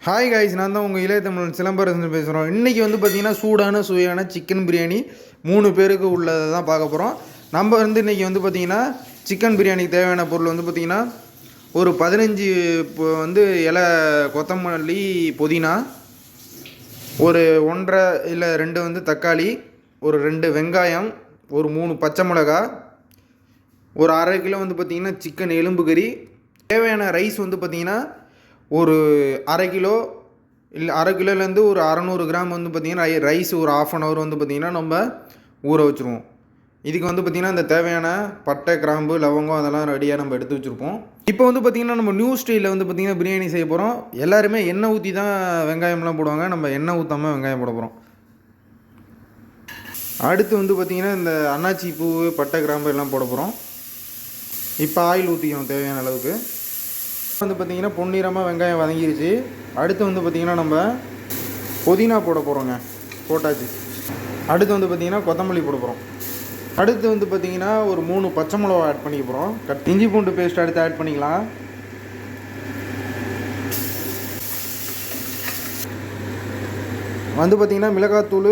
Hi guys, நான் தான் உங்கள் இளைய தமிழ் சிலம்பரசன் பேசுகிறோம். இன்றைக்கி வந்து பார்த்திங்கன்னா சூடான சுவையான சிக்கன் பிரியாணி 3 பேருக்கு உள்ளதை தான் பார்க்க போகிறோம். நம்ம வந்து இன்றைக்கி வந்து பார்த்திங்கன்னா சிக்கன் பிரியாணிக்கு தேவையான பொருள் வந்து பார்த்திங்கன்னா ஒரு 15 வந்து இலை கொத்தமல்லி, புதினா, ஒரு 1.5 இல்லை 2 வந்து தக்காளி, ஒரு 2 வெங்காயம், ஒரு 3 பச்சை மிளகா, ஒரு 1/2 கிலோ வந்து பார்த்திங்கன்னா சிக்கன் எலும்பு கறி. தேவையான ரைஸ் வந்து பார்த்திங்கன்னா ஒரு 1/2 கிலோ இல்லை 1/2 கிலோலேருந்து ஒரு 600 கிராம் வந்து பார்த்திங்கன்னா ரைஸ் ஒரு 1/2 hour வந்து பார்த்திங்கன்னா நம்ம ஊற வச்சுருவோம். இதுக்கு வந்து பார்த்திங்கன்னா இந்த தேவையான பட்டை, கிராம்பு, லவங்கம் அதெல்லாம் ரெடியாக நம்ம எடுத்து வச்சுருப்போம். இப்போ வந்து பார்த்திங்கன்னா நம்ம நியூ ஸ்டைலில் வந்து பார்த்திங்கன்னா பிரியாணி செய்ய போகிறோம். எல்லாருமே எண்ணெய் ஊற்றி தான் வெங்காயம்லாம் போடுவாங்க. நம்ம எண்ணெய் ஊற்றாமல் வெங்காயம் போட போகிறோம். அடுத்து வந்து பார்த்திங்கன்னா இந்த அன்னாச்சி பூ, பட்டை, கிராம்பு எல்லாம் போட போகிறோம். இப்போ ஆயில் ஊற்றிக்கணும் தேவையான அளவுக்கு. வந்து பார்த்திங்கன்னா பொன்னிறமாக வெங்காயம் வதங்கிருச்சு. அடுத்து வந்து பார்த்திங்கன்னா நம்ம புதினா போட போகிறோங்க. போட்டாச்சு. அடுத்து வந்து பார்த்திங்கன்னா கொத்தமல்லி போட போகிறோம். அடுத்து வந்து பார்த்திங்கன்னா ஒரு 3 பச்சை மிளகா ஆட் பண்ணிக்க போகிறோம். இஞ்சி பூண்டு பேஸ்ட் அடுத்து ஆட் பண்ணிக்கலாம். வந்து பார்த்திங்கன்னா மிளகாத்தூள்,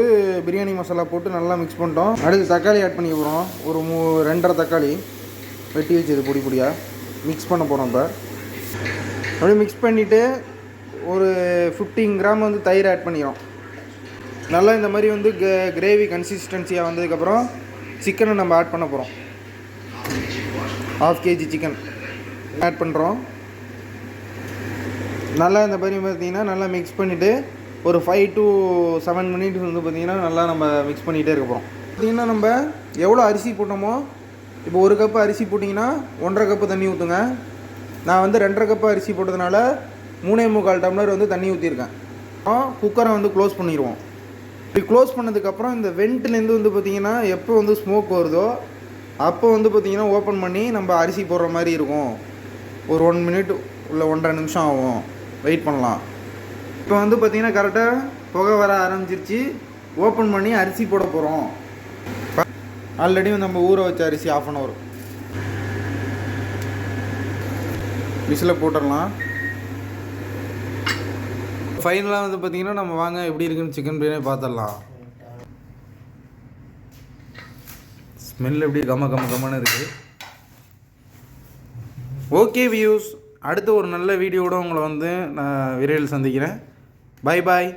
பிரியாணி மசாலா போட்டு நல்லா மிக்ஸ் பண்ணிட்டோம். அடுத்து தக்காளி ஆட் பண்ணிக்க போகிறோம். ஒரு 2.5 தக்காளி வெட்டி வச்சது பொடி பொடியாக மிக்ஸ் பண்ண போகிறோம். இப்போ அப்படியே மிக்ஸ் பண்ணிவிட்டு ஒரு 15 கிராம் வந்து தயிர் ஆட் பண்ணிக்கிறோம். நல்லா இந்த மாதிரி வந்து கிரேவி கன்சிஸ்டன்சியாக வந்ததுக்கப்புறம் சிக்கனை நம்ம ஆட் பண்ண போகிறோம். 1/2 kg சிக்கன் ஆட் பண்ணுறோம். நல்லா இந்த மாதிரி பார்த்திங்கன்னா நல்லா மிக்ஸ் பண்ணிவிட்டு ஒரு 5 to 7 minutes வந்து பார்த்திங்கன்னா நல்லா நம்ம மிக்ஸ் பண்ணிகிட்டே இருக்க போகிறோம். பார்த்திங்கன்னா நம்ம எவ்வளோ அரிசி போட்டோமோ, இப்போ 1 கப்பு அரிசி போட்டிங்கன்னா 1.5 கப்பு தண்ணி ஊற்றுங்க. நான் வந்து 2.5 கப்பு அரிசி போட்டதுனால 3.25 டம்ளர் வந்து தண்ணி ஊற்றிருக்கேன். குக்கரை வந்து க்ளோஸ் பண்ணிடுவோம். இப்படி க்ளோஸ் பண்ணதுக்கப்புறம் இந்த வெண்ட்லேருந்து வந்து பார்த்திங்கன்னா எப்போ வந்து ஸ்மோக் வருதோ அப்போ வந்து பார்த்திங்கன்னா ஓப்பன் பண்ணி நம்ம அரிசி போடுற மாதிரி இருக்கும். ஒரு 1 minute இல்லை 1.5 நிமிஷம் ஆகும். வெயிட் பண்ணலாம். இப்போ வந்து பார்த்திங்கன்னா கரெக்டாக புகை வர ஆரம்பிச்சிருச்சு. ஓப்பன் பண்ணி அரிசி போட போகிறோம். ஆல்ரெடி நம்ம ஊற வச்ச அரிசி 1/2 hour விசில் போட்டுடலாம். ஃபைனலாக வந்து பார்த்திங்கன்னா நம்ம வாங்க எப்படி இருக்குன்னு சிக்கன் பிரியாணி பார்த்துடலாம். ஸ்மெல் எப்படி கம்மன்னு இருக்குது. ஓகே வியூஸ், அடுத்து ஒரு நல்ல வீடியோட உங்களை வந்து நான் விரைவில் சந்திக்கிறேன். Bye bye.